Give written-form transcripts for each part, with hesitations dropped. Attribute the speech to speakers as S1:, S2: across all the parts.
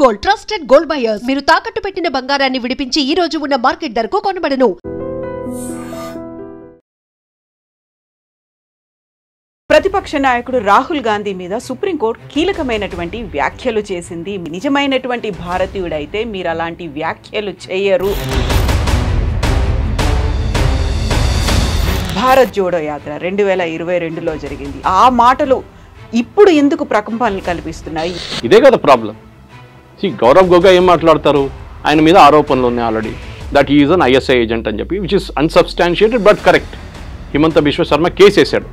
S1: Gold trusted gold buyers మీరు తాకట్టు పెట్టిన బంగారాన్ని విడిపించి ఈ రోజు ఉన్న మార్కెట్ ధరకు కొనబడను.
S2: ప్రతిపక్ష నాయకుడు రాహుల్ గాంధీ మీద సుప్రీంకోర్టు కీలకమైనటువంటి వ్యాఖ్యలు చేసింది. నిజమైనటువంటి భారతీయుడైతే మీరు అలాంటి వ్యాఖ్యలు చేయరు. భారత్ జోడో యాత్ర 2022లో జరిగింది. ఆ మాటలు ఇప్పుడు ఎందుకు ప్రకంపనలు కల్పిస్తున్నాయి?
S3: ఇదే కదా ప్రాబ్లం. గౌరవ్ గొగోయ్ ఏం మాట్లాడతారు, ఆయన మీద ఆరోపణలు ఉన్నాయి already that he is an ISI agent అని చెప్పి, which is unsubstantiated but correct. Himanta Biswa Sarma case వేశాడు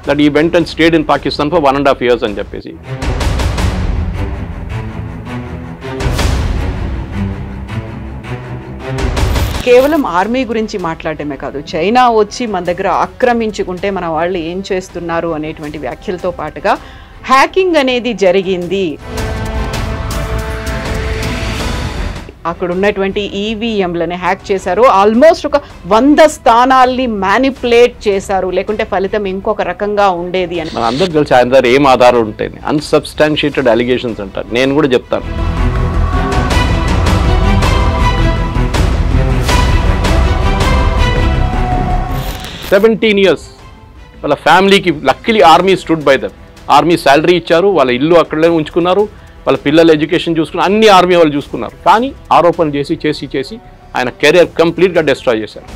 S3: that he went and stayed in Pakistan for 1.5 years అని చెప్పేసి.
S2: కేవలం ఆర్మీ గురించి మాట్లాడటమే కాదు, చైనా వచ్చి మన దగ్గర ఆక్రమించుకుంటే మన వాళ్ళు ఏం చేస్తున్నారు అనేటువంటి వ్యాఖ్యలతో పాటుగా హ్యాకింగ్ అనేది జరిగింది. అక్కడ ఉన్నటువంటి ఈవీఎంలని హ్యాక్ చేశారు. ఆల్మోస్ట్ ఒక 100 స్థానాల్ని మ్యానిపులేట్ చేశారు, లేకుంటే ఫలితం ఇంకొక రకంగా ఉండేది అని.
S3: మన అందరికి తెలిసి ఆయన దగ్గర ఏం ఆధారం ఉంటాయి, అన్సబ్స్టాన్షియేటెడ్ అలిగేషన్స్ అంటారు. నేను కూడా చెప్తాను. $17 వాళ్ళ ఫ్యామిలీకి luckily army stood by them. Army salary ఇచ్చారు, వాళ్ళ ఇల్లు అక్కడే ఉంచుకున్నారు, వాళ్ళ పిల్లల ఎడ్యుకేషన్ చూసుకున్నారు, అన్ని ఆర్మీ వాళ్ళు చూసుకున్నారు. కానీ ఆరోపణలు చేసి ఆయన కెరియర్ కంప్లీట్గా డిస్ట్రాయ్ చేశారు.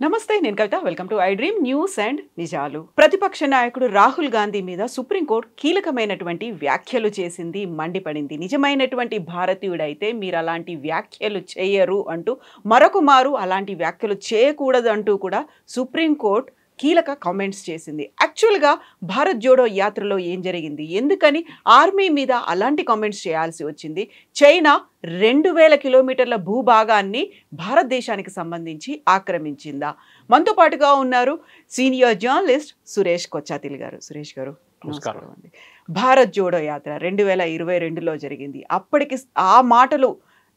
S2: నమస్తే, నేను Kavitha. Welcome to iDream news and నిజాలు. ప్రతిపక్ష నాయకుడు రాహుల్ గాంధీ మీద సుప్రీంకోర్టు కీలకమైనటువంటి వ్యాఖ్యలు చేసింది, మండిపడింది. నిజమైనటువంటి భారతీయుడైతే మీరు అలాంటి వ్యాఖ్యలు చేయరు అంటూ మరొకమారు అలాంటి వ్యాఖ్యలు చేయకూడదు అంటూ కూడా సుప్రీంకోర్టు కీలక కామెంట్స్ చేసింది. యాక్చువల్గా భారత్ జోడో యాత్రలో ఏం జరిగింది, ఎందుకని ఆర్మీ మీద అలాంటి కామెంట్స్ చేయాల్సి వచ్చింది? చైనా 2000 కిలోమీటర్ల భూభాగాన్ని భారతదేశానికి సంబంధించి ఆక్రమించిందా? మనతో పాటుగా ఉన్నారు సీనియర్ జర్నలిస్ట్ సురేష్ కొచ్చాతిల్ గారు. సురేష్ గారు నమస్కారం అండి. భారత్ జోడో యాత్ర 2022లో జరిగింది. అప్పటికి ఆ మాటలు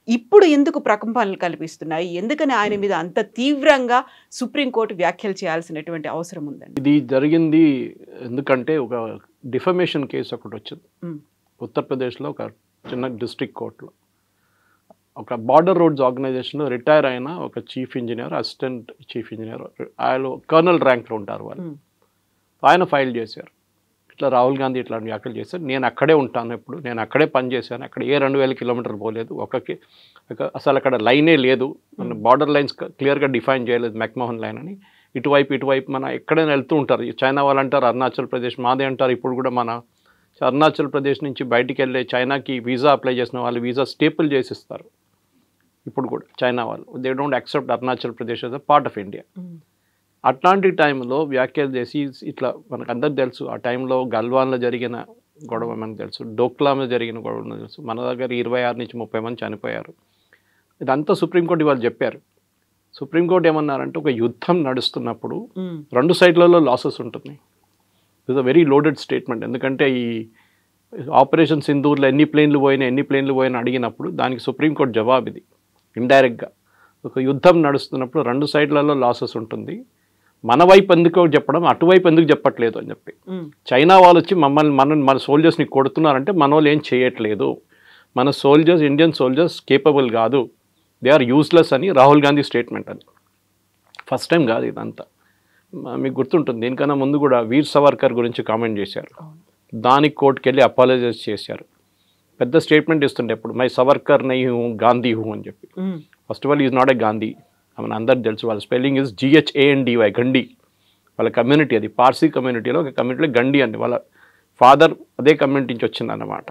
S2: ఇప్పుడు ఎందుకు ప్రకంపనలు కల్పిస్తున్నాయి? ఎందుకని ఆయన మీద అంత తీవ్రంగా సుప్రీంకోర్టు వ్యాఖ్యలు చేయాల్సినటువంటి అవసరం ఉందండి?
S3: ఇది జరిగింది ఎందుకంటే ఒక డిఫమేషన్ కేసు ఒకటి వచ్చింది ఉత్తరప్రదేశ్లో, ఒక చిన్న డిస్ట్రిక్ట్ కోర్టులో. ఒక బార్డర్ రోడ్స్ ఆర్గనైజేషన్లో రిటైర్ అయిన ఒక chief engineer, assistant chief engineer, ఆయన కర్నల్ ర్యాంక్లో ఉంటారు వాళ్ళు. ఆయన ఫైల్ చేశారు, ఇట్లా రాహుల్ గాంధీ ఇట్లాంటి వ్యాఖ్యలు చేశారు, నేను అక్కడే ఉంటాను, ఎప్పుడు నేను అక్కడే పనిచేశాను, అక్కడ ఏ 2000 కిలోమీటర్లు పోలేదు, అసలు అక్కడ లైనే లేదు, మన బార్డర్ లైన్స్ క్లియర్గా డిఫైన్ చేయలేదు, మెక్మోహన్ లైన్ అని. ఇటువైపు మన ఎక్కడైనా వెళ్తూ ఉంటారు. చైనా వాళ్ళు అంటారు అరుణాచల్ ప్రదేశ్ మాదే అంటారు. ఇప్పుడు కూడా మన అరుణాచల్ ప్రదేశ్ నుంచి బయటికి వెళ్ళే చైనాకి వీసా అప్లై చేసిన వాళ్ళు వీసా స్టేపుల్ చేసిస్తారు. ఇప్పుడు కూడా చైనా వాళ్ళు they don't accept Arunachal Pradesh as a part of India. అట్లాంటి టైంలో వ్యాఖ్యలు చేసి ఇట్లా మనకు అందరికి తెలుసు, ఆ టైంలో గల్వాన్లో జరిగిన గొడవ మనకు తెలుసు, డోక్లాంలో జరిగిన గొడవ తెలుసు. మన దగ్గర 26 నుంచి 30 మంది చనిపోయారు. ఇదంతా సుప్రీంకోర్టు ఇవాళ చెప్పారు. సుప్రీంకోర్టు ఏమన్నారంటే, ఒక యుద్ధం నడుస్తున్నప్పుడు 2 సైడ్లలో లాసెస్ ఉంటుంది. It's a very loaded statement. ఎందుకంటే ఈ ఆపరేషన్ సింధూర్లో ఎన్ని ప్లేన్లు పోయినా అడిగినప్పుడు దానికి సుప్రీంకోర్టు జవాబు ఇది ఇండైరెక్ట్గా. ఒక యుద్ధం నడుస్తున్నప్పుడు 2 సైడ్లలో లాసెస్ ఉంటుంది, మన వైపు ఎందుకు చెప్పడం, అటువైపు ఎందుకు చెప్పట్లేదు అని చెప్పి. చైనా వాళ్ళు వచ్చి మన సోల్జర్స్ని కొడుతున్నారంటే మన వాళ్ళు ఏం చేయట్లేదు, మన సోల్జర్స్, ఇండియన్ సోల్జర్స్ కేపబుల్ కాదు, దే ఆర్ యూస్లెస్ అని రాహుల్ గాంధీ స్టేట్మెంట్. అది ఫస్ట్ టైం కాదు ఇదంతా. మీకు గుర్తుంటుంది, దీనికన్నా ముందు కూడా వీర్ సవర్కర్ గురించి కామెంట్ చేశారు, దానికి కోర్టుకు వెళ్ళి అపాలజైజ్ చేశారు. పెద్ద స్టేట్మెంట్ ఇస్తుండే ఎప్పుడు, మై సవర్కర్ నై హూ గాంధీ హూ అని చెప్పి. First of all is not a Gandhi, మన అందరికి తెలుసు, వాళ్ళ స్పెల్లింగ్ ఇస్ GHANDY, గండి. వాళ్ళ కమ్యూనిటీ అది, పార్సీ కమ్యూనిటీలో ఒక కమ్యూనిటీలో గండి అండి. వాళ్ళ ఫాదర్ అదే కమ్యూనిటీ నుంచి వచ్చిందన్నమాట.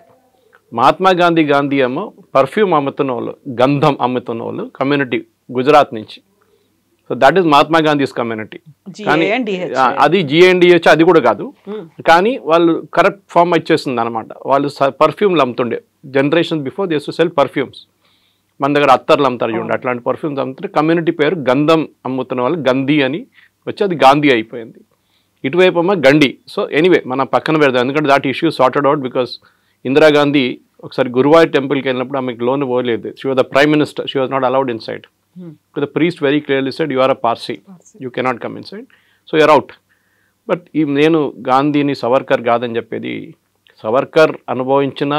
S3: మహాత్మా గాంధీ ఏమో పర్ఫ్యూమ్ అమ్ముతున్న వాళ్ళు, గంధం అమ్ముతున్న వాళ్ళు కమ్యూనిటీ గుజరాత్ నుంచి. So that is Mahatma Gandhi's community. కానీ అది GNDH అది కూడా కాదు, కానీ వాళ్ళు కరెక్ట్ ఫామ్ వచ్చేస్తుంది అనమాట. వాళ్ళు పర్ఫ్యూమ్లు అమ్ముతుండే, generation before they to sell perfumes. మన దగ్గర అత్తర్లు అమ్ముతారు చూడండి, అట్లాంటి పర్ఫ్యూమ్స్ అమ్ముతుంటే కమ్యూనిటీ పేరు గంధం అమ్ముతున్న వాళ్ళు గంధీ అని వచ్చి అది గాంధీ అయిపోయింది. ఇటువైపు అమ్మ గండి. సో ఎనీవే మనం పక్కన పెడదాం, ఎందుకంటే that issue sorted out because Indira Gandhi ఒకసారి గురువాయూర్ టెంపుల్కి వెళ్ళినప్పుడు ఆమెకు లోన్ పోలేదు. She was the prime minister, she was not allowed in side. The priest very clearly said you are a Parsi, you cannot come in side, so you're out. But నేను గాంధీని సవర్కర్ కాదని చెప్పేది, సవర్కర్ అనుభవించిన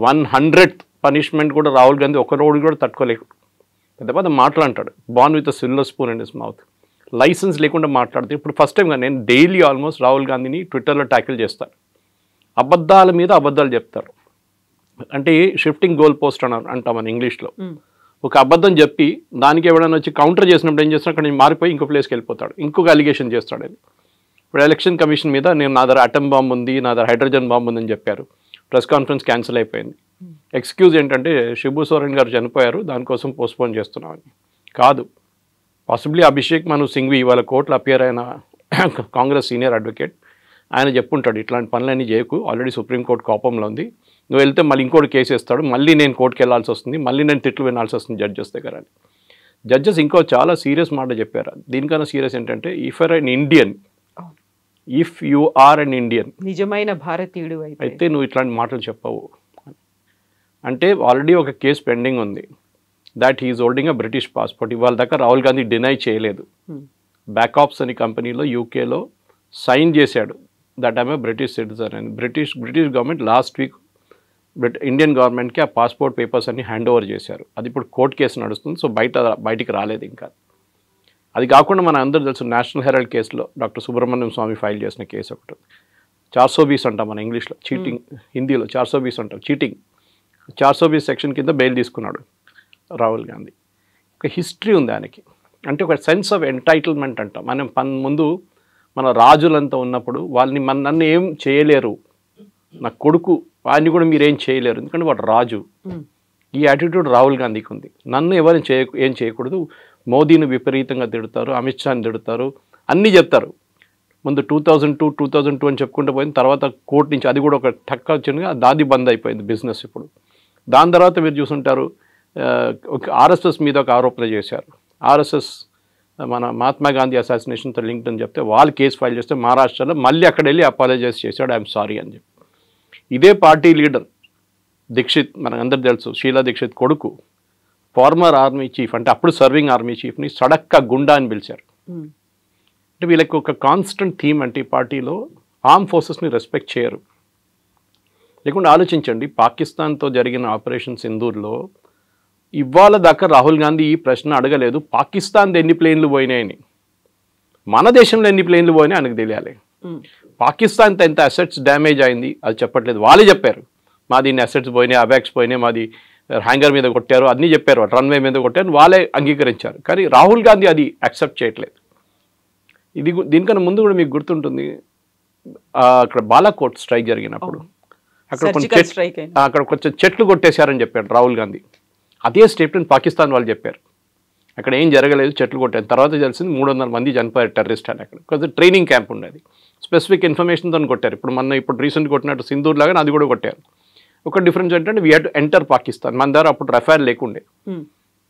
S3: 100th పనిష్మెంట్ కూడా రాహుల్ గాంధీ ఒక రోజు కూడా తట్టుకోలేడు. పెద్ద పెద్ద మాటలు అంటాడు, born with silver spoon in his mouth, license లేకుండా మాట్లాడుతూ. ఇప్పుడు ఫస్ట్ టైం నేను డైలీ ఆల్మోస్ట్ రాహుల్ గాంధీని ట్విట్టర్లో ట్యాకిల్ చేస్తాను. అబద్ధాల మీద అబద్ధాలు చెప్తారు, అంటే షిఫ్టింగ్ గోల్ పోస్ట్ అని అంటామని ఇంగ్లీష్లో. ఒక అబద్ధం చెప్పి దానికి ఎవరైనా వచ్చి కౌంటర్ చేసినప్పుడు ఏం చేస్తాడు, అక్కడ మారిపోయి ఇంకో ప్లేస్కి వెళ్ళిపోతాడు, ఇంకొక అలిగేషన్ చేస్తాడు. అది ఇప్పుడు ఎలక్షన్ కమిషన్ మీద నేను నా దగ్గర అటమ్ బాంబు ఉంది, నా దగ్గర హైడ్రోజన్ బాంబు ఉందని చెప్పారు. ప్రెస్ కాన్ఫరెన్స్ క్యాన్సిల్ అయిపోయింది. ఎక్స్క్యూజ్ ఏంటంటే శిబు సోరెన్ గారు చనిపోయారు, దానికోసం పోస్ట్పోన్ చేస్తున్నామని. కాదు, పాసిబ్లీ అభిషేక్ మను సింఘ్వి ఇవాళ కోర్టులో అపియర్ అయిన కాంగ్రెస్ సీనియర్ అడ్వకేట్, ఆయన చెప్పుంటాడు ఇట్లాంటి పనులన్నీ చేయకు, ఆల్రెడీ సుప్రీంకోర్టు కోపంలో ఉంది, నువ్వు వెళ్తే మళ్ళీ ఇంకోటి కేసు వేస్తాడు, మళ్ళీ నేను కోర్టుకి వెళ్ళాల్సి వస్తుంది, మళ్ళీ నేను తిట్లు వినాల్సి వస్తుంది జడ్జెస్ దగ్గర అని. జడ్జెస్ ఇంకో చాలా సీరియస్ మాట చెప్పారు. దీనికన్నా సీరియస్ ఏంటంటే, if are an Indian, if you are an Indian,
S2: నిజమైన భారతీయుడు
S3: అయితే నువ్వు ఇట్లాంటి మాటలు చెప్పవు. అంటే ఆల్రెడీ ఒక కేసు పెండింగ్ ఉంది, that he's holding a British passport. ఇవాళ దాకా రాహుల్ గాంధీ డినై చేయలేదు. బ్యాకాప్స్ అనే కంపెనీలో యూకేలో సైన్ చేశాడు that I'm a British citizen అని. British government last week Indian గవర్నమెంట్కి ఆ పాస్పోర్ట్ పేపర్స్ అన్ని హ్యాండ్ ఓవర్ చేశారు. అది ఇప్పుడు కోర్టు కేసు నడుస్తుంది, సో బయటికి రాలేదు ఇంకా. అది కాకుండా మన అందరూ తెలుసు నేషనల్ హెరాల్డ్ కేసులో డాక్టర్ సుబ్రహ్మణ్యం స్వామి ఫైల్ చేసిన కేసు ఒకటి 420 అంటాం మన ఇంగ్లీష్లో, చీటింగ్, హిందీలో 420 అంటాం, చీటింగ్. 420 సెక్షన్ కింద బెయిల్ తీసుకున్నాడు రాహుల్ గాంధీ. ఒక హిస్టరీ ఉంది ఆయనకి, అంటే ఒక సెన్స్ ఆఫ్ ఎంటైటిల్మెంట్ అంటాం. మనం ముందు మన రాజులంతా ఉన్నప్పుడు వాళ్ళని నన్ను ఏం చేయలేరు, నా కొడుకు వాడిని కూడా మీరేం చేయలేరు, ఎందుకంటే వాడు రాజు. ఈ యాటిట్యూడ్ రాహుల్ గాంధీకి ఉంది. నన్ను ఎవరిని ఏం చేయకూడదు, మోదీని విపరీతంగా తిడతారు, అమిత్ షాని తిడతారు, అన్నీ చెప్తారు. ముందు 2002 అని చెప్పుకుంటూ పోయింది, తర్వాత కోర్టు నుంచి అది కూడా ఒక టక్క వచ్చింది, దాది బంద్ అయిపోయింది బిజినెస్ ఇప్పుడు. దాని తర్వాత మీరు చూసుంటారు ఒక ఆర్ఎస్ఎస్ మీద ఒక ఆరోపణ చేశారు. ఆర్ఎస్ఎస్ మన మహాత్మా గాంధీ అసాసినేషన్తో లింక్డ్ అని చెప్తే వాళ్ళు కేసు ఫైల్ చేస్తే మహారాష్ట్రలో మళ్ళీ అక్కడ వెళ్ళి అపాలజైజ్ చేశాడు, ఐఎమ్ సారీ అని చెప్పి. ఇదే పార్టీ లీడర్ దీక్షిత్, మనకు అందరు తెలుసు, షీలా దీక్షిత్ కొడుకు, ఫార్మర్ ఆర్మీ చీఫ్, అంటే అప్పుడు సర్వింగ్ ఆర్మీ చీఫ్ని సడక్క గుండా అని పిలిచారు. అంటే వీళ్ళకి ఒక కాన్స్టెంట్ థీమ్ అంటే ఈ పార్టీలో ఆర్మ్ ఫోర్సెస్ని రెస్పెక్ట్ చేయరు. లేకుండా ఆలోచించండి, పాకిస్తాన్తో జరిగిన ఆపరేషన్ సింధూర్లో ఇవాళ దాకా రాహుల్ గాంధీ ఈ ప్రశ్న అడగలేదు, పాకిస్తాన్ది ఎన్ని ప్లేన్లు పోయినాయని. మన దేశంలో ఎన్ని ప్లేన్లు పోయినాయి ఆయనకు తెలియాలి. పాకిస్తాన్తో ఎంత అసెట్స్ డ్యామేజ్ అయింది అది చెప్పట్లేదు, వాళ్ళే చెప్పారు. మాది ఇన్ని అసెట్స్ పోయినాయి, అబాక్స్ పోయినాయి, మాది హ్యాంగర్ మీద కొట్టారు, అన్నీ చెప్పారు, రన్వే మీద కొట్టారు, వాళ్ళే అంగీకరించారు. కానీ రాహుల్ గాంధీ అది యాక్సెప్ట్ చేయట్లేదు. దీనికన్నా ముందు కూడా మీకు గుర్తుంటుంది, అక్కడ బాలాకోట్ స్ట్రైక్ జరిగినప్పుడు అక్కడ కొంచెం చెట్లు కొట్టేశారని చెప్పాడు రాహుల్ గాంధీ. అదే స్టేట్మెంట్ పాకిస్తాన్ వాళ్ళు చెప్పారు, అక్కడ ఏం జరగలేదు, చెట్లు కొట్టారు. తర్వాత తెలిసింది 300 మంది చనిపోయారు టెర్రరిస్ట్ అని. అక్కడ కొంచెం ట్రైనింగ్ క్యాంప్ ఉండేది, స్పెసిఫిక్ ఇన్ఫర్మేషన్తో కొట్టారు. ఇప్పుడు రీసెంట్ కొట్టినట్టు సింధూర్ లాగా అది కూడా కొట్టారు. ఒక డిఫరెన్స్ ఏంటంటే we had to enter Pakistan. మన దగ్గర అప్పుడు రఫేల్ లేకుండే,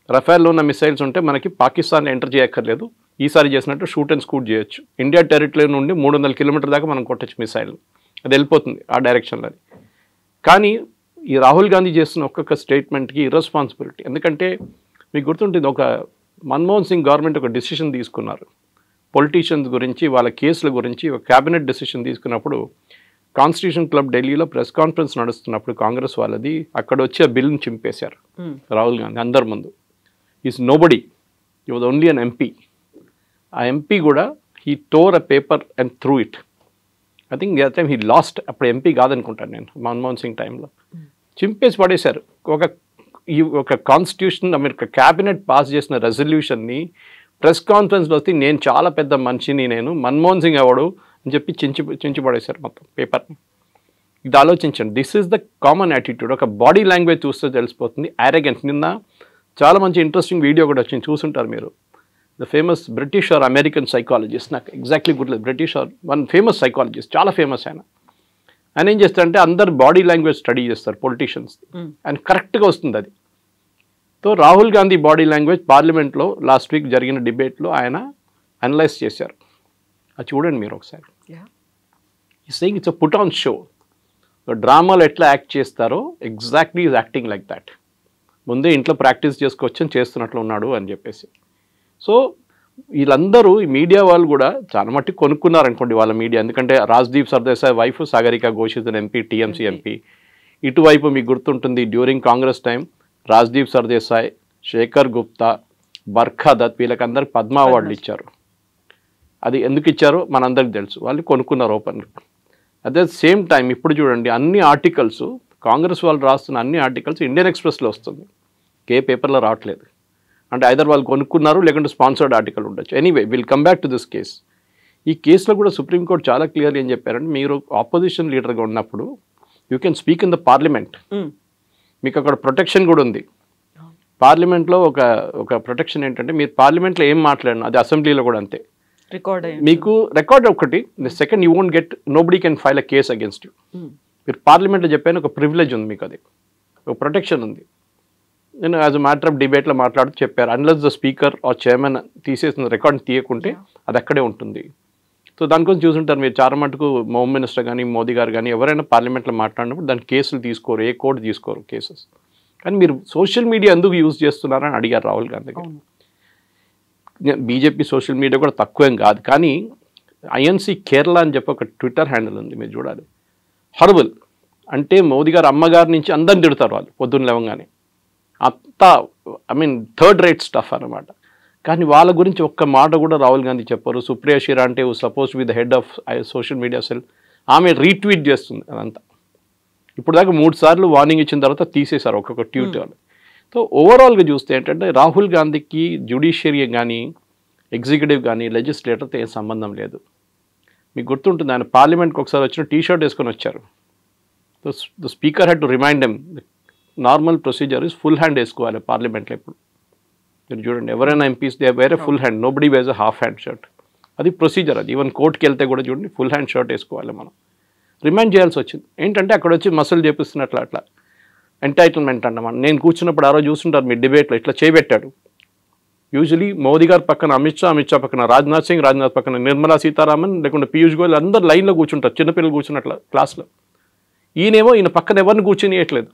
S3: రఫేల్లో ఉన్న మిసైల్స్ ఉంటే మనకి పాకిస్తాన్ ఎంటర్ చేయక్కర్లేదు, ఈసారి చేసినట్టు షూట్ అండ్ స్కూట్ చేయొచ్చు. ఇండియా టెరిటరీ నుండి 300 కిలోమీటర్ దాకా మనం కొట్టచ్చు మిసైల్, అది వెళ్ళిపోతుంది ఆ డైరెక్షన్లో. కానీ ఈ రాహుల్ గాంధీ చేస్తున్న ఒక్కొక్క స్టేట్మెంట్కి ఇర్రెస్పాన్సిబిలిటీ. ఎందుకంటే మీకు గుర్తుంటుంది, ఒక మన్మోహన్ సింగ్ గవర్నమెంట్ ఒక డెసిషన్ తీసుకున్నారు పొలిటీషియన్స్ గురించి, వాళ్ళ కేసుల గురించి ఒక క్యాబినెట్ డెసిషన్ తీసుకున్నప్పుడు కాన్స్టిట్యూషన్ క్లబ్ ఢిల్లీలో ప్రెస్ కాన్ఫరెన్స్ నడుస్తున్నప్పుడు కాంగ్రెస్ వాళ్ళది, అక్కడ వచ్చి ఆ బిల్లును చింపేశారు రాహుల్ గాంధీ అందరి ముందు. Is nobody, he was only an MP. ఆ ఎంపీ కూడా he tore a paper and threw it. I think that time he lost, అప్పుడు ఎంపీ కాదనుకుంటాను నేను, మన్మోహన్ సింగ్ టైంలో చింపేసి పడేశారు. ఒక కాన్స్టిట్యూషన్ అమెరికా క్యాబినెట్ పాస్ చేసిన రెజల్యూషన్ని ప్రెస్ కాన్ఫరెన్స్లో వస్తే నేను చాలా పెద్ద మనిషిని, నేను మన్మోహన్ సింగ్ ఎవడు అని చెప్పి చించి పడేశారు మొత్తం పేపర్ని. ఇది ఆలోచించండి, this is the common attitude. ఒక బాడీ లాంగ్వేజ్ చూస్తే తెలిసిపోతుంది యారగెన్స్. నిన్న చాలా మంచి ఇంట్రెస్టింగ్ వీడియో కూడా వచ్చింది, చూసుంటారు మీరు. The famous British or American psychologist, నాకు ఎగ్జాక్ట్లీ గుర్తులేదు, British or one famous psychologist, చాలా ఫేమస్ ఆయన. ఆయన ఏం చేస్తారంటే అందరు బాడీ లాంగ్వేజ్ స్టడీ చేస్తారు పొలిటీషియన్స్, అండ్ కరెక్ట్గా వస్తుంది అది. So Rahul Gandhi body language పార్లమెంట్లో లాస్ట్ వీక్ జరిగిన డిబేట్లో ఆయన అనలైజ్ చేశారు. అది చూడండి మీరు ఒకసారి. ఈ saying it's a put on show. డ్రామాలో ఎట్లా యాక్ట్ చేస్తారో exactly is acting like that. ముందే ఇంట్లో ప్రాక్టీస్ చేసుకొచ్చి చేస్తున్నట్లు ఉన్నాడు అని చెప్పేసి. సో వీళ్ళందరూ ఈ మీడియా వాళ్ళు కూడా చాలా మట్టుకు కొనుక్కున్నారు అనుకోండి వాళ్ళ మీడియా. ఎందుకంటే Rajdeep Sardesai wife Sagarika Ghosh is MP, TMC MP. ఇటువైపు మీకు గుర్తుంటుంది డ్యూరింగ్ కాంగ్రెస్ టైం రాజ్దీప్ సర్దేశాయ్, శేఖర్ గుప్తా, బర్ఖా దత్ వీళ్ళకందరికి పద్మ అవార్డులు ఇచ్చారు. అది ఎందుకు ఇచ్చారో మనందరికి తెలుసు, వాళ్ళు కొనుక్కున్నారు ఓపెన్గా. అట్ ద సేమ్ టైం ఇప్పుడు చూడండి అన్ని ఆర్టికల్స్ కాంగ్రెస్ వాళ్ళు రాస్తున్న అన్ని ఆర్టికల్స్ ఇండియన్ ఎక్స్ప్రెస్లో వస్తుంది, ఏ పేపర్లో రావట్లేదు. అంటే ఐదర్ వాళ్ళు కొనుక్కున్నారు లేకుంటే స్పాన్సర్డ్ ఆర్టికల్ ఉండొచ్చు. Anyway will come back to this case. ఈ కేసులో కూడా సుప్రీంకోర్టు చాలా క్లియర్గా ఏం చెప్పారంటే మీరు ఆపోజిషన్ లీడర్గా ఉన్నప్పుడు you can speak in the parliament. మీకు అక్కడ ప్రొటెక్షన్ కూడా ఉంది. పార్లమెంట్లో ఒక ప్రొటెక్షన్ ఏంటంటే మీరు పార్లమెంట్లో ఏం మాట్లాడినా అది అసెంబ్లీలో కూడా అంతే మీకు రికార్డ్ ఒకటి. Second you won't get nobody can file a case against you. మీరు పార్లమెంట్లో చెప్పాను ఒక ప్రివిలేజ్ ఉంది మీకు, అది ఒక ప్రొటెక్షన్ ఉంది. నేను యాజ్ అ మ్యాటర్ ఆఫ్ డిబేట్లో మాట్లాడుతూ చెప్పారు unless the speaker or chairman తీసేసిన రికార్డ్ తీయకుంటే అది అక్కడే ఉంటుంది. సో దానికోసం చూసుంటారు మీరు చాలా మటుకు హోమ్ మినిస్టర్ కానీ మోదీ గారు కానీ ఎవరైనా పార్లమెంట్లో మాట్లాడినప్పుడు దాని కేసులు తీసుకోరు, ఏ కోర్టు తీసుకోరు కేసెస్. కానీ మీరు సోషల్ మీడియా ఎందుకు యూజ్ చేస్తున్నారని అడిగారు రాహుల్ గాంధీ గారు. బీజేపీ సోషల్ మీడియా కూడా తక్కువేం కాదు, కానీ ఐఎన్సీ కేరళ అని చెప్పి ఒక ట్విట్టర్ హ్యాండిల్ ఉంది, మీరు చూడాలి. హారబుల్ అంటే మోదీ గారు అమ్మగారి నుంచి అందరిని తిడతారు వాళ్ళు పొద్దున్న లేవగానే. అంతా థర్డ్ రేట్ స్టఫ్ అనమాట. కానీ వాళ్ళ గురించి ఒక్క మాట కూడా రాహుల్ గాంధీ చెప్పారు. సుప్రియా షిరా అంటే suppose with the head of social media cell, ఆమె రీట్వీట్ చేస్తుంది అదంతా. ఇప్పుడు దాకా 3 సార్లు వార్నింగ్ ఇచ్చిన తర్వాత తీసేశారు ఒక్కొక్క ట్వీట్ వాళ్ళు. సో ఓవరాల్గా చూస్తే ఏంటంటే రాహుల్ గాంధీకి జ్యుడిషియరీ కానీ ఎగ్జిక్యూటివ్ కానీ లెజిస్లేటర్తో ఏం సంబంధం లేదు. మీకు గుర్తుంటుంది ఆయన పార్లమెంట్కి ఒకసారి వచ్చిన టీ-షర్ట్ వేసుకొని వచ్చారు. The speaker had to remind them normal procedure is full hand వేసుకోవాలి పార్లమెంట్లో. ఇప్పుడు మీరు చూడండి ఎవరైనా MPs they wear full hand, nobody wears a half hand shirt. అది ప్రొసీజర్. అది ఈవెన్ కోర్టుకి వెళ్తే కూడా చూడండి ఫుల్ హ్యాండ్ షర్ట్ వేసుకోవాలి. మనం రిమైండ్ చేయాల్సి వచ్చింది. ఏంటంటే అక్కడ వచ్చి మసలు చేపిస్తున్నట్లు అట్లా ఎంటైటిల్మెంట్ అన్నమాట. నేను కూర్చున్నప్పుడు ఆ రోజు చూస్తుంటారు మీ డిబేట్లో ఇట్లా చేయబెట్టాడు. యూజువలీ మోదీ గారి పక్కన అమిత్ షా పక్కన రాజ్నాథ్ సింగ్ పక్కన నిర్మలా సీతారామన్ లేకుంటే పీయూష్ గోయల్ అందరు లైన్లో కూర్చుంటారు, చిన్నపిల్లలు కూర్చున్నట్ల క్లాస్లో. ఈయన పక్కన ఎవరిని కూర్చొనియట్లేదు.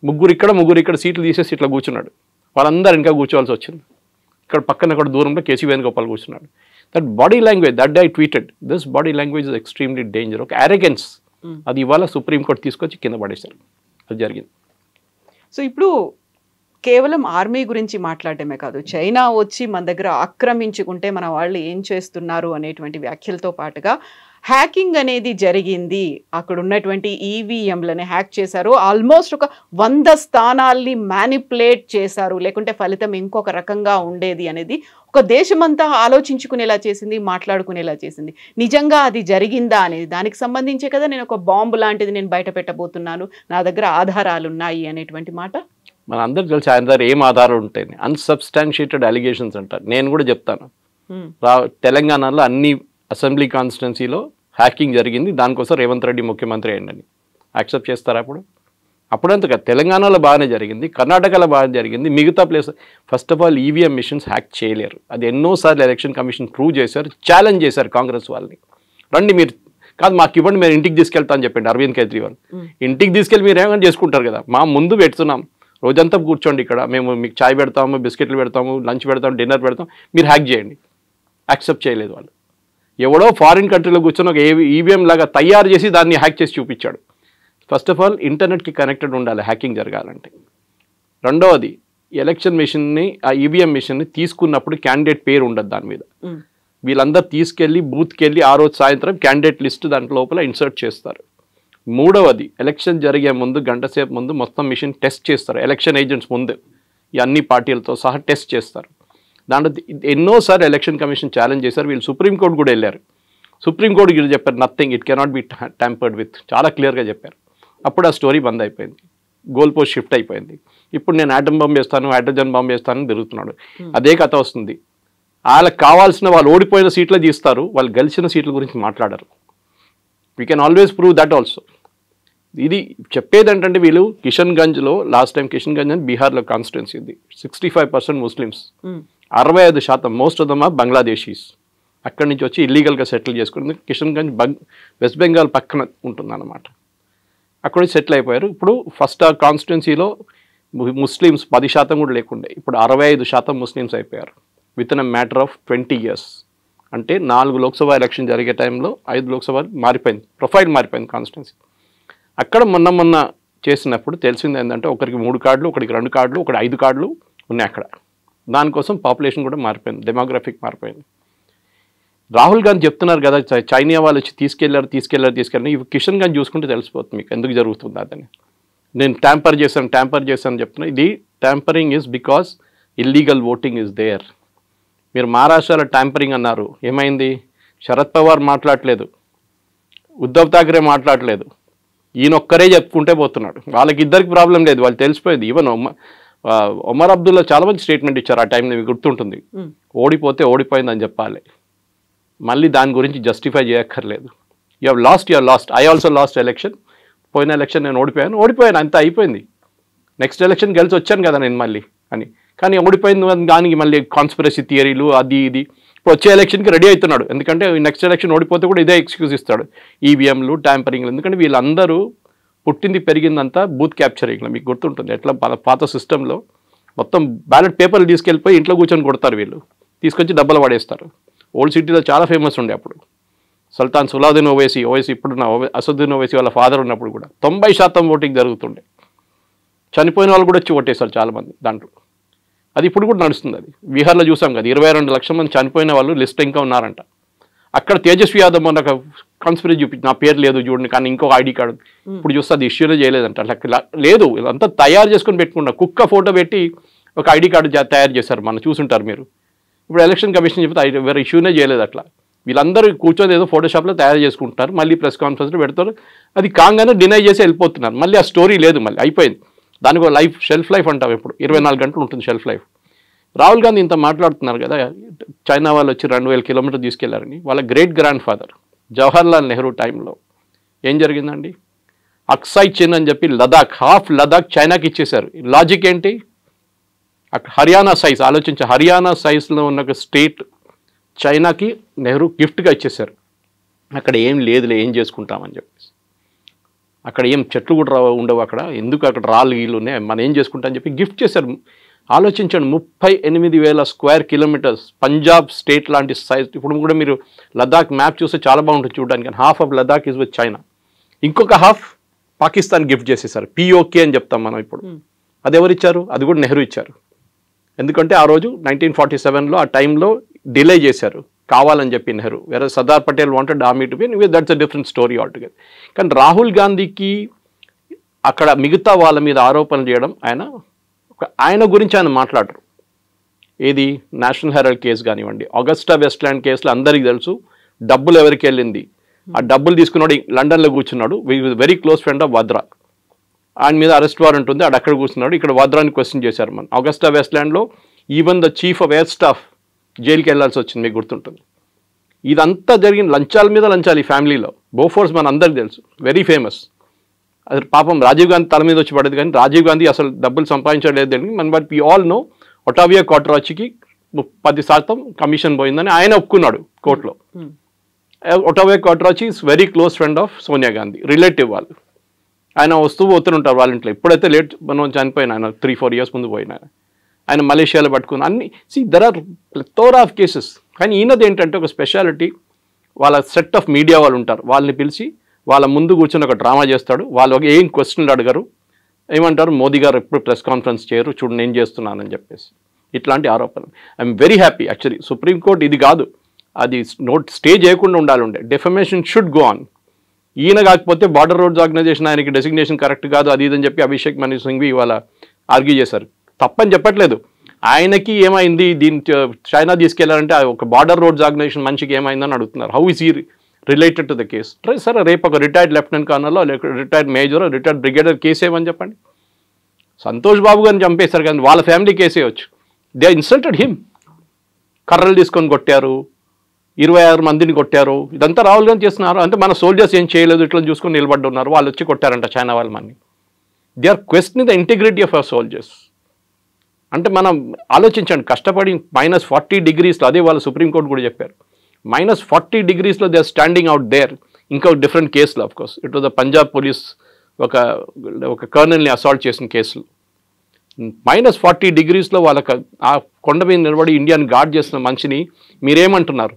S3: ముగ్గురు ఇక్కడ సీట్లు తీసేసి ఇట్లా కూర్చున్నాడు. వాళ్ళందరూ ఇంకా కూర్చోవాల్సి వచ్చింది. ఇక్కడ పక్కన దూరంలో కేసీ వేణుగోపాల్ కూర్చున్నాడు. That body language that day I tweeted this body language is extremely danger. ఒక అరెగెన్స్. అది ఇవాళ సుప్రీంకోర్టు తీసుకొచ్చి కింద పడేశారు. అది జరిగింది.
S2: సో ఇప్పుడు కేవలం ఆర్మీ గురించి మాట్లాడటమే కాదు, చైనా వచ్చి మన దగ్గర ఆక్రమించుకుంటే మన వాళ్ళు ఏం చేస్తున్నారు అనేటువంటి వ్యాఖ్యలతో పాటుగా హ్యాకింగ్ అనేది జరిగింది. అక్కడ ఉన్నటువంటి ఈవీఎంలని హ్యాక్ చేశారు. ఆల్మోస్ట్ ఒక 100 స్థానాల్ని మ్యానిపులేట్ చేశారు, లేకుంటే ఫలితం ఇంకొక రకంగా ఉండేది అనేది ఒక దేశమంతా ఆలోచించుకునేలా చేసింది, మాట్లాడుకునేలా చేసింది. నిజంగా అది జరిగిందా అనేది దానికి సంబంధించే కదా నేను ఒక బాంబు లాంటిది నేను బయట పెట్టబోతున్నాను, నా దగ్గర ఆధారాలు ఉన్నాయి అనేటువంటి మాట.
S3: మన అందరికి తెలిసి ఆయన దగ్గర ఏం ఆధారాలు ఉంటాయి, అన్సబ్స్టాన్షియేటెడ్ అలిగేషన్స్ అంటారు. నేను కూడా చెప్తాను, తెలంగాణలో అన్ని అసెంబ్లీ కాన్స్టిట్యున్సీలో హ్యాకింగ్ జరిగింది, దానికోసం రేవంత్ రెడ్డి ముఖ్యమంత్రి అయ్యండి. యాక్సెప్ట్ చేస్తారా? అప్పుడంత కదా తెలంగాణలో బాగానే జరిగింది, కర్ణాటకలో బాగా జరిగింది, మిగతా place. First of all EVM machines hack చేయలేరు. అది ఎన్నోసార్లు ఎలక్షన్ కమిషన్ ప్రూవ్ చేశారు, ఛాలెంజ్ చేశారు కాంగ్రెస్ వాళ్ళని. రండి మీరు కాదు మాకు ఇవ్వండి, మీరు ఇంటికి తీసుకెళ్తా అని చెప్పండి అరవింద్ కేజ్రీవాల్. ఇంటికి తీసుకెళ్ళి మీరు ఏమైనా చేసుకుంటారు కదా, మా ముందు పెడుతున్నాం, రోజంతా కూర్చోండి ఇక్కడ, మేము మీకు చాయ్ పెడతాము, బిస్కెట్లు పెడతాము, లంచ్ పెడతాము, డిన్నర్ పెడతాం, మీరు హ్యాక్ చేయండి. యాక్సెప్ట్ చేయలేదు వాళ్ళు. ఎవడో ఫారిన్ కంట్రీలో కూర్చొని ఒక ఈవీఎం లాగా తయారు చేసి దాన్ని హ్యాక్ చేసి చూపించాడు. ఫస్ట్ ఆఫ్ ఆల్ ఇంటర్నెట్కి కనెక్టెడ్ ఉండాలి హ్యాకింగ్ జరగాలంటే. రెండవది ఎలక్షన్ మిషన్ని, ఆ ఈవీఎం మిషన్ని తీసుకున్నప్పుడు క్యాండిడేట్ పేరు ఉండదు దాని మీద. వీళ్ళందరూ తీసుకెళ్ళి బూత్కి వెళ్ళి ఆ రోజు సాయంత్రం క్యాండిడేట్ లిస్ట్ దాంట్లో లోపల ఇన్సర్ట్ చేస్తారు. మూడవది ఎలక్షన్ జరిగే ముందు గంట సేపు ముందు మొత్తం మిషన్ టెస్ట్ చేస్తారు. ఎలక్షన్ ఏజెంట్స్ ముందు ఈ అన్ని పార్టీలతో సహా టెస్ట్ చేస్తారు. దాంట్లో ఎన్నోసార్లు ఎలక్షన్ కమిషన్ ఛాలెంజ్ చేశారు. వీళ్ళు సుప్రీంకోర్టు కూడా వెళ్ళారు. సుప్రీంకోర్టుకి ఇది చెప్పారు, nothing, it cannot be tampered with, చాలా క్లియర్గా చెప్పారు. అప్పుడు ఆ స్టోరీ బంద్ అయిపోయింది, గోల్ పోస్ట్ షిఫ్ట్ అయిపోయింది. ఇప్పుడు నేను ఆటం బాంబు వేస్తాను, హైడ్రోజన్ బాంబు వేస్తానని తిరుగుతున్నాడు. అదే కథ వస్తుంది. వాళ్ళకి కావాల్సిన వాళ్ళు ఓడిపోయిన సీట్లు తీస్తారు, వాళ్ళు గెలిచిన సీట్ల గురించి మాట్లాడరు. We can always prove that also. ఇది చెప్పేది ఏంటంటే వీళ్ళు కిషన్గంజ్లో లాస్ట్ టైం, కిషన్గంజ్ అని బీహార్లో కాన్స్టిట్యున్సీ ఇది, 65% Muslims, 65% most of them are Bangladeshis. అక్కడి నుంచి వచ్చి ఇల్లీగల్గా సెటిల్ చేసుకుని కిషన్గంజ్ వెస్ట్ బెంగాల్ పక్కన ఉంటుందన్నమాట. అక్కడ సెటిల్ అయిపోయారు. ఇప్పుడు ఫస్ట్ ఆ కాన్స్టిట్యున్సీలో ముస్లిమ్స్ 10% కూడా లేకుండే, ఇప్పుడు 65% ముస్లిమ్స్ అయిపోయారు with in a matter of 20 years. అంటే 4 లోక్సభ ఎలక్షన్ జరిగే టైంలో 5 లోక్సభ మారిపోయింది, ప్రొఫైల్ మారిపోయింది కాన్స్టిట్యున్సీ. అక్కడ మొన్న చేసినప్పుడు తెలిసింది ఏంటంటే ఒకరికి 3 కార్డులు, ఒకరికి 2 కార్డులు, ఒకటి 5 కార్డులు ఉన్నాయి అక్కడ. దానికోసం పాపులేషన్ కూడా మారిపోయింది, డెమోగ్రఫిక్ మారిపోయింది. రాహుల్ గాంధీ చెప్తున్నారు కదా చైనా వాళ్ళు వచ్చి తీసుకెళ్లారు. ఇవి కిషన్ గాంధీ చూసుకుంటే తెలిసిపోతుంది మీకు ఎందుకు జరుగుతుంది అదని. నేను ట్యాంపర్ చేశాను చెప్తున్నా. ఇది tampering is because illegal voting is there. మీరు మహారాష్ట్రలో ట్యాంపరింగ్ అన్నారు, ఏమైంది? శరద్ పవార్ మాట్లాడలేదు, ఉద్ధవ్ ఠాక్రే మాట్లాడలేదు, ఈయనొక్కరే చెప్పుకుంటే పోతున్నాడు. వాళ్ళకి ఇద్దరికి ప్రాబ్లం లేదు, వాళ్ళు తెలిసిపోయింది. ఈవెన్ ఒమర్ అబ్దుల్లా చాలా మంది స్టేట్మెంట్ ఇచ్చారు ఆ టైంలో, మీకు గుర్తుంటుంది. ఓడిపోతే ఓడిపోయిందని చెప్పాలి, మళ్ళీ దాని గురించి జస్టిఫై చేయక్కర్లేదు. You have lost. I also last election. పోయిన ఎలక్షన్ నేను ఓడిపోయాను అంతా అయిపోయింది. నెక్స్ట్ ఎలక్షన్ గెలిచి వచ్చాను కదా నేను మళ్ళీ అని. కానీ ఓడిపోయింది దానికి మళ్ళీ కాన్స్పిరసీ థియరీలు అది ఇది. ఇప్పుడు వచ్చే ఎలక్షన్కి రెడీ అవుతున్నాడు, ఎందుకంటే నెక్స్ట్ ఎలక్షన్ ఓడిపోతే కూడా ఇదే ఎక్స్క్యూజ్ ఇస్తాడు, ఈవీఎంలు ట్యాంపరింగ్లు. ఎందుకంటే వీళ్ళందరూ పుట్టింది పెరిగిందంతా బూత్ క్యాప్చరింగ్లో. మీకు గుర్తుంటుంది ఎట్లా పాత సిస్టంలో మొత్తం బ్యాలెట్ పేపర్లు తీసుకెళ్ళిపోయి ఇంట్లో కూర్చొని కొడతారు వీళ్ళు, తీసుకొచ్చి డబ్బలు పడేస్తారు. ఓల్డ్ సిటీలో చాలా ఫేమస్ ఉండే అప్పుడు. సుల్తాన్ సలావుద్దీన్ ఓవైసీ ఇప్పుడున్న అసదుద్దీన్ ఓవైసీ వాళ్ళ ఫాదర్ ఉన్నప్పుడు కూడా 90% ఓటింగ్ జరుగుతుండే. చనిపోయిన వాళ్ళు కూడా వచ్చి ఓటేస్తారు చాలామంది దాంట్లో. అది ఇప్పుడు కూడా నడుస్తుంది. అది బీహార్లో చూసాం కదా, 22 లక్షల మంది చనిపోయిన వాళ్ళు లిస్ట్ ఇంకా ఉన్నారంట. అక్కడ తేజస్వి యాదవ్ మొన్న కాన్స్పిరసీ చూపించి నా పేరు లేదు చూడండి, కానీ ఇంకొక ఐడి కార్డు. ఇప్పుడు చూస్తే అది ఇష్యూనే చేయలేదంట. అట్లా లేదు, అంతా తయారు చేసుకొని పెట్టుకున్నారు. కుక్క ఫోటో పెట్టి ఒక ఐడి కార్డు తయారు చేశారు, మనం చూసుంటారు మీరు. ఇప్పుడు ఎలక్షన్ కమిషన్ చెప్తే వేరే ఇష్యూనే చేయలేదు. అట్లా వీళ్ళందరూ కూర్చొని ఏదో ఫోటోషాప్లో తయారు చేసుకుంటున్నారు, మళ్ళీ ప్రెస్ కాన్ఫరెన్స్లో పెడతారు. అది కాగానే డినై చేసి వెళ్ళిపోతున్నారు. మళ్ళీ ఆ స్టోరీ లేదు, మళ్ళీ అయిపోయింది. దానికి షెల్ఫ్ లైఫ్ అంటాం. ఇప్పుడు 24 గంటలు ఉంటుంది షెల్ఫ్ లైఫ్. రాహుల్ గాంధీ ఇంత మాట్లాడుతున్నారు కదా, చైనా వాళ్ళు వచ్చి 2000 కిలోమీటర్లు తీసుకెళ్లారని. వాళ్ళ great grand father Jawaharlal Nehru టైంలో ఏం జరిగిందండి? అక్సాయ్ చిన్ అని చెప్పి హాఫ్ లదాఖ్ చైనాకి ఇచ్చేశారు. లాజిక్ ఏంటి? హర్యానా సైజ్ ఆలోచించే, హర్యానా సైజ్లో ఉన్న ఒక స్టేట్ చైనాకి నెహ్రూ గిఫ్ట్గా ఇచ్చేశారు. అక్కడ ఏం లేదులే, ఏం చేసుకుంటామని చెప్పేసి. అక్కడ ఏం చెట్లు కూడా ఉండవు, అక్కడ ఎందుకు అక్కడ రాళ్ళు గీళ్ళు ఉన్నాయి, మనం ఏం చేసుకుంటామని చెప్పి గిఫ్ట్ చేశారు. ఆలోచించండి, 38,000 స్క్వేర్ కిలోమీటర్స్ పంజాబ్ స్టేట్ లాంటి సైజ్. ఇప్పుడు కూడా మీరు లదాఖ్ మ్యాప్ చూస్తే చాలా బాగుంటుంది చూడడానికి. Half of Ladakh is with China, ఇంకొక హాఫ్ పాకిస్తాన్ గిఫ్ట్ చేసేసారు. పిఓకే అని చెప్తాం మనం ఇప్పుడు. అది ఎవరు ఇచ్చారు? అది కూడా నెహ్రూ ఇచ్చారు. ఎందుకంటే ఆ రోజు 1947లో ఆ టైంలో డిలే చేశారు కావాలని చెప్పి నెహ్రూ. వేరే Sardar Patel wanted army to be, that's a different story altogether. కానీ రాహుల్ గాంధీకి అక్కడ మిగతా వాళ్ళ మీద ఆరోపణలు చేయడం, ఆయన గురించి ఆయన మాట్లాడరు. ఏది నేషనల్ హెరాల్డ్ కేసు కానివ్వండి, ఆగస్టా వెస్ట్‌ల్యాండ్ కేసులో అందరికీ తెలుసు డబ్బులు ఎవరికి వెళ్ళింది. ఆ డబ్బులు తీసుకున్నాడు లండన్లో కూర్చున్నాడు, very close friend of Vadra. ఆయన మీద అరెస్ట్ వారెంట్ ఉంది, అక్కడ కూర్చున్నాడు. ఇక్కడ వాద్రాని క్వశ్చన్ చేశారు. మన ఆగస్టా వెస్ట్‌ల్యాండ్లో even the chief of air staff జైలుకి వెళ్ళాల్సి వచ్చింది, మీకు గుర్తుంటుంది. ఇదంతా జరిగిన లంచాల మీద లంచాలు ఈ ఫ్యామిలీలో. బోఫోర్స్ మన అందరికీ తెలుసు, వెరీ ఫేమస్. అది పాపం రాజీవ్ గాంధీ తల మీద వచ్చి పడేది, కానీ రాజీవ్ గాంధీ అసలు డబ్బులు సంపాదించలేదు. మన but we all know Ottavio క్వార్టరాచికి 10% కమిషన్ పోయిందని ఆయన ఒప్పుకున్నాడు కోర్టులో. Ottavio Quattrocchi is very close friend of Sonia Gandhi, relative వాళ్ళు. ఆయన వస్తూ పోతుంటారు వాళ్ళ ఇంట్లో. ఎప్పుడైతే లేట్ మనం చనిపోయిన ఆయన 3-4 years ముందు పోయిన ఆయన మలేషియాలో పట్టుకుని అన్ని. There are plethora of cases. కానీ ఈయనది ఏంటంటే ఒక స్పెషాలిటీ, వాళ్ళ సెట్ ఆఫ్ మీడియా వాళ్ళు ఉంటారు, వాళ్ళని పిలిచి వాళ్ళ ముందు కూర్చొని ఒక డ్రామా చేస్తాడు. వాళ్ళు ఏం క్వశ్చన్లు అడగరు, ఏమంటారు మోదీ గారు ఎప్పుడు ప్రెస్ కాన్ఫరెన్స్ చేయరు, చూడు నేను చేస్తున్నానని చెప్పేసి ఇట్లాంటి ఆరోపణలు. I'm very happy actually. Supreme court ఇది కాదు, అది స్టే చేయకుండా ఉండాలి. Defamation should go on. ఈయన కాకపోతే బార్డర్ రోడ్స్ ఆర్గనైజేషన్ ఆయనకి డెసిగ్నేషన్ కరెక్ట్ కాదు అది ఇదని చెప్పి అభిషేక్ మను సింఘ్వి ఇవాళ ఆర్గ్యూ చేశారు. తప్పని చెప్పట్లేదు, ఆయనకి ఏమైంది దీని చైనా తీసుకెళ్లారంటే ఒక బార్డర్ రోడ్స్ ఆర్గనైజేషన్ మనిషికి ఏమైందని అడుగుతున్నారు. How is he related to the case? సరే రేపు ఒక రిటైర్డ్ లెఫ్టినెంట్ కర్నల్లో retired major retired brigadier case ఏమని చెప్పండి. సంతోష్ బాబు గారిని చంపేశారు కానీ వాళ్ళ ఫ్యామిలీ కేసేయచ్చు. They insulted him. కర్రలు తీసుకొని కొట్టారు, 26 మందిని కొట్టారు. ఇదంతా రాహుల్ గాంధీ చేస్తున్నారు. అంటే మన సోల్జర్స్ ఏం చేయలేదు, ఇట్లా చూసుకొని నిలబడి ఉన్నారు, వాళ్ళు వచ్చి కొట్టారంట చైనా వాళ్ళ మన్ని. They are questioning the integrity of our soldiers. అంటే మనం ఆలోచించండి, కష్టపడి -40 degreesలో, అదే వాళ్ళు సుప్రీంకోర్టు కూడా చెప్పారు, -40 degreesలో they are standing out there. ఇంకా డిఫరెంట్ కేసులో of course it was the Punjab police ఒక కర్నల్ని అసాల్ట్ చేసిన కేసులు. -40 degreesలో వాళ్ళకి ఆ కొండ మీద నిలబడి ఇండియాని గార్డ్ చేసిన మనిషిని మీరేమంటున్నారు?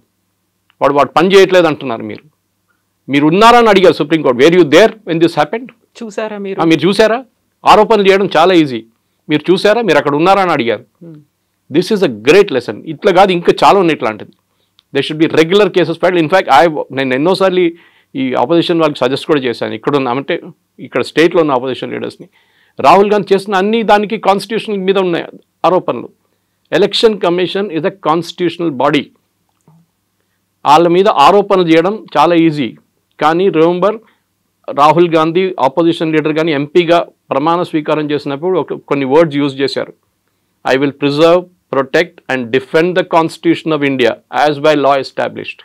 S3: వాడు పని చేయట్లేదు అంటున్నారు. మీరు ఉన్నారా అని అడిగారు supreme court. Were you there when this happened?
S2: చూసారా
S3: మీరు చూసారా? ఆరోపణలు చేయడం చాలా ఈజీ. మీరు చూసారా? మీరు అక్కడ ఉన్నారా అని అడిగారు. This is a great lesson. ఇట్లా కాదు, ఇంకా చాలా ఉన్నాయి ఇట్లాంటిది. They should be regular cases filed. In fact నేను ఎన్నోసార్లు ఈ ఆపోజిషన్ వాళ్ళకి సజెస్ట్ కూడా చేశాను. ఇక్కడ స్టేట్లో ఉన్న ఆపోజిషన్ లీడర్స్ని, రాహుల్ గాంధీ చేసిన అన్ని దానికి కాన్స్టిట్యూషన్ మీద ఉన్నాయి ఆరోపణలు. Election commission is a constitutional body. వాళ్ళ మీద ఆరోపణలు చేయడం చాలా ఈజీ. కానీ remember, Rahul Gandhi opposition leader కానీ ఎంపీగా ప్రమాణ స్వీకారం చేసినప్పుడు కొన్ని వర్డ్స్ యూజ్ చేశారు. I will preserve, protect and defend the constitution of India as by law established.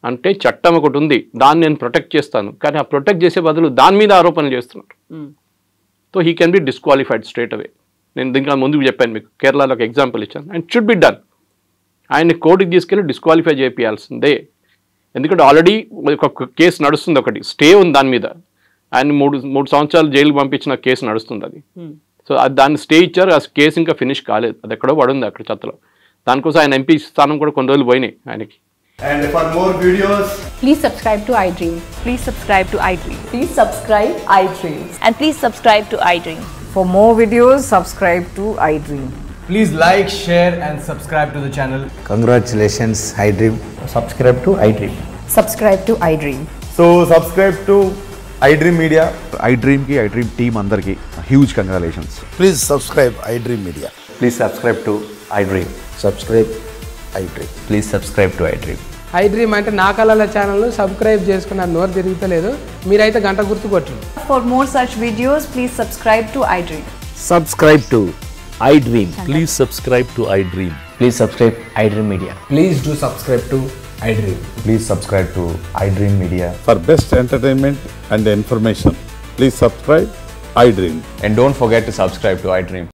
S3: అంటే చట్టం ఒకటి ఉంది, దాన్ని నేను ప్రొటెక్ట్ చేస్తాను. కానీ ఆ ప్రొటెక్ట్ చేసే బదులు దాని మీద ఆరోపణలు చేస్తున్నారు. So he can be disqualified straight away. నేను దీనికి ముందుకు చెప్పాను మీకు, కేరళలో ఒక ఎగ్జాంపుల్ ఇచ్చాను. And should be done. ఆయన్ని కోర్టుకి తీసుకెళ్ళి డిస్క్వాలిఫై చేయాల్సిందే. ఎందుకంటే ఆల్రెడీ ఒక కేసు నడుస్తుంది, ఒకటి స్టే ఉంది దాని మీద. ఆయన మూడు సంవత్సరాలు జైలుకి పంపించిన కేసు నడుస్తుంది అది. సో దాన్ని స్టే ఇచ్చారు. ఆ కేసు ఇంకా ఫినిష్ కాలేదు, అది ఎక్కడో పడుంది అక్కడ చెత్తలో. దానికోసం ఆయన ఎంపీ స్థానం కూడా కొన్ని రోజులు పోయినాయి ఆయనకి.
S4: And for more videos,
S5: please subscribe to iDream.
S6: Please subscribe to iDream.
S5: Please subscribe iDream.
S6: And please subscribe to iDream.
S7: For more videos, subscribe to iDream.
S4: please like, share and subscribe to the channel.
S8: Congratulations, iDream.
S9: Subscribe to iDream.
S5: Subscribe to iDream.
S4: So subscribe to iDream Media.
S10: iDream team andarki huge congratulations.
S8: Please subscribe iDream Media.
S9: Please subscribe to iDream.
S8: Subscribe iDream.
S9: Please subscribe to iDream.
S11: iDream అంటే నా కళల ఛానల్ను subscribe చేసుకున్న నోరు తిరుగుతలేదు. మీరైతే గంట గుర్తు కొట్టండి.
S5: For more such videos, please subscribe to iDream.
S9: Subscribe to iDream.
S12: Please subscribe to iDream.
S9: Please subscribe iDream Media.
S4: Please do subscribe to iDream.
S10: Please subscribe to iDream Media.
S13: For best entertainment and information, please subscribe iDream.
S9: And don't forget to subscribe to iDream.